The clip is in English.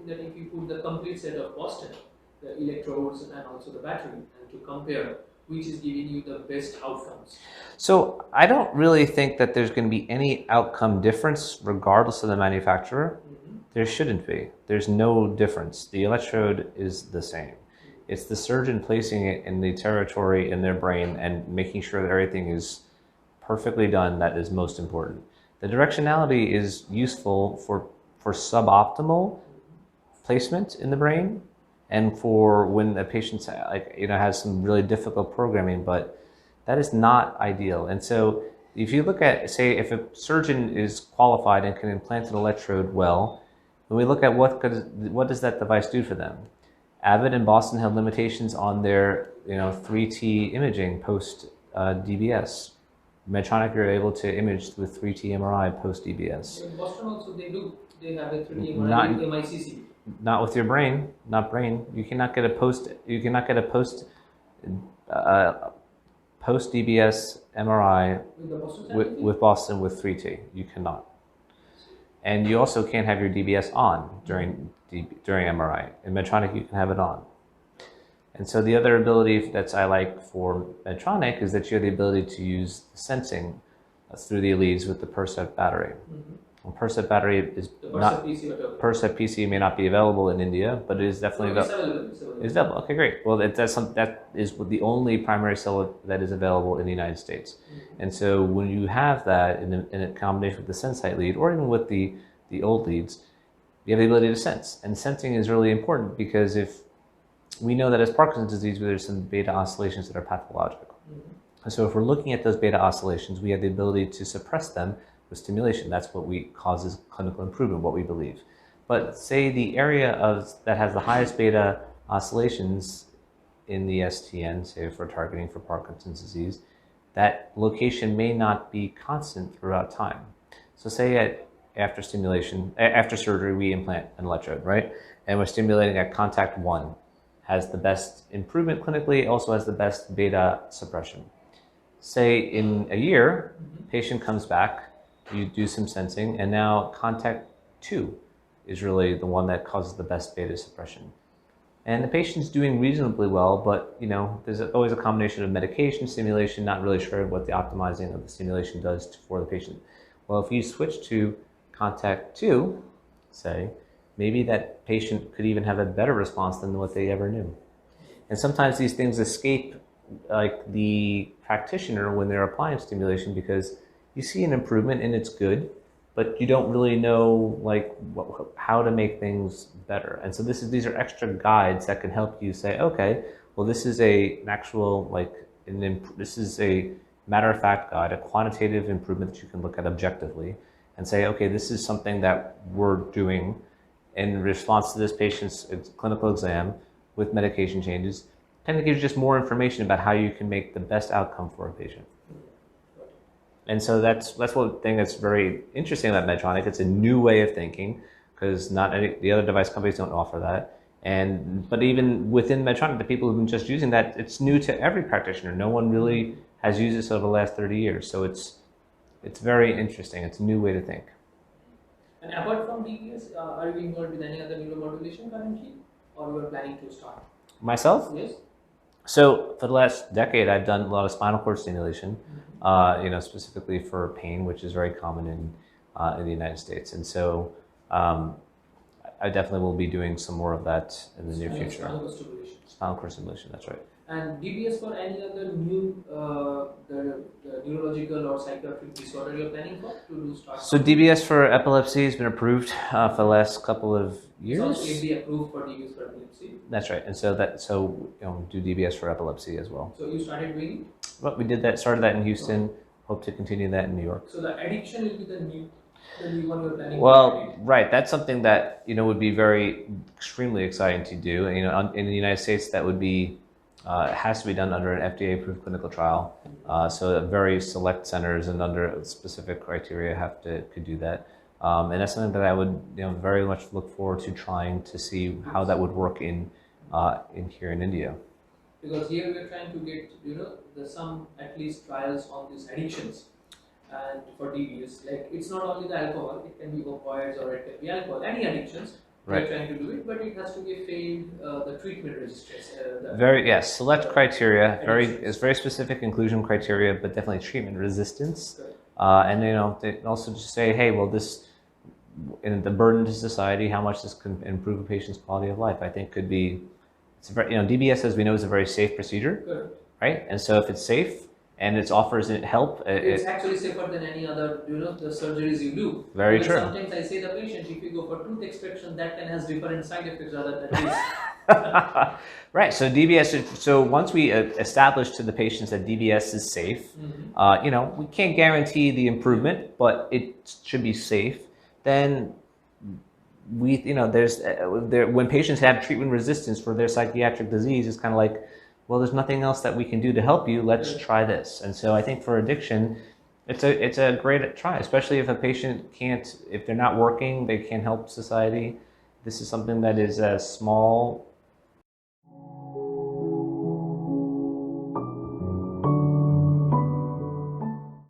think that if you put the complete set of Boston, the electrodes and also the battery, and to compare which is giving you the best outcomes. So I don't really think that there's going to be any outcome difference regardless of the manufacturer. There shouldn't be. There's no difference. The electrode is the same. It's the surgeon placing it in the territory in their brain and making sure that everything is perfectly done that is most important. The directionality is useful for suboptimal placement in the brain and for when a patient has some really difficult programming, but that is not ideal. And so if you look at, say, if a surgeon is qualified and can implant an electrode well, when we look at what does that device do for them? Abbott and Boston had limitations on their 3T imaging post DBS. Medtronic, you're able to image with 3T MRI post DBS. In Boston also they do. They have a 3D MRI with MICC. Not with your brain, not brain. You cannot get a post DBS MRI with Boston with 3T. You cannot. And you also can't have your DBS on during MRI. In Medtronic, you can have it on. And so the other ability that I like for Medtronic is that you have the ability to use the sensing through the leads with the Percept battery. Well, Percept battery is not, Percept PC may not be available in India, but it is definitely available. It's available. Okay, great. Well, that is the only primary cell that is available in the United States. And so when you have that in a combination with the Sensite lead, or even with the old leads, you have the ability to sense. And sensing is really important because if we know that as Parkinson's disease, there's some beta oscillations that are pathological. And so if we're looking at those beta oscillations, we have the ability to suppress them with stimulation. That's what causes clinical improvement, what we believe. But say the area that has the highest beta oscillations in the STN, say if we're targeting for Parkinson's disease, that location may not be constant throughout time. So say after surgery, we implant an electrode, right? And we're stimulating at contact 1, has the best improvement clinically, also has the best beta suppression. Say in a year, patient comes back, you do some sensing, and now contact 2 is really the one that causes the best beta suppression. And the patient's doing reasonably well, but there's always a combination of medication, stimulation, not really sure what the optimizing of the stimulation does for the patient. Well, if you switch to contact 2, say, maybe that patient could even have a better response than what they ever knew. And sometimes these things escape the practitioner when they're applying stimulation because you see an improvement and it's good, but you don't really know how to make things better. And so these are extra guides that can help you say, okay, well, this is this is a matter-of-fact guide, a quantitative improvement that you can look at objectively and say, okay, this is something that we're doing in response to this patient's clinical exam with medication changes. Kind of gives you just more information about how you can make the best outcome for a patient. And so that's one thing that's very interesting about Medtronic. It's a new way of thinking because not any the other device companies don't offer that. But even within Medtronic, the people who've been just using that, it's new to every practitioner. No one really has used this over the last 30 years. So it's very interesting. It's a new way to think. And apart from DBS, are you involved with any other neuromodulation currently, or you are planning to start? Myself? Yes. So for the last decade, I've done a lot of spinal cord stimulation, specifically for pain, which is very common in the United States. And so I definitely will be doing some more of that in the near future. Spinal cord stimulation, that's right. And DBS for any other new the neurological or psychiatric disorder you're planning for to do start? So DBS for epilepsy has been approved for the last couple of years. It's also FDA approved for DBS for epilepsy. That's right, and so do DBS for epilepsy as well. So you started doing it? Well, we started that in Houston. Hope to continue that in New York. So the addiction will be the new one you're planning. Well, right, that's something that would be extremely exciting to do. In the United States, that would be. It has to be done under an FDA-approved clinical trial, so very select centers and under specific criteria could do that. And that's something that I would very much look forward to trying to see how that would work in here in India. Because here we are trying to get some at least trials on these addictions, and for DBS, it's not only the alcohol; it can be opioids or it can be alcohol, any addictions. they're trying to do it, but it has to be failed the treatment registers. Select criteria. It's very specific inclusion criteria, but definitely treatment resistance. And they also just say, hey, well, this, in the burden to society, how much this can improve a patient's quality of life, I think could be. It's very, DBS, as we know, is a very safe procedure, right? And so if it's safe and it offers help, it's actually safer than any other, the surgeries you do. Very true. Sometimes I say the patient, if you go for tooth extraction, that can has different side effects other than this. Right. So DBS. So once we establish to the patients that DBS is safe, we can't guarantee the improvement, but it should be safe. Then when patients have treatment resistance for their psychiatric disease, it's kind of like, well, there's nothing else that we can do to help you. Let's try this. And so I think for addiction, it's a great try, especially if a patient if they're not working, they can't help society. This is something that is a small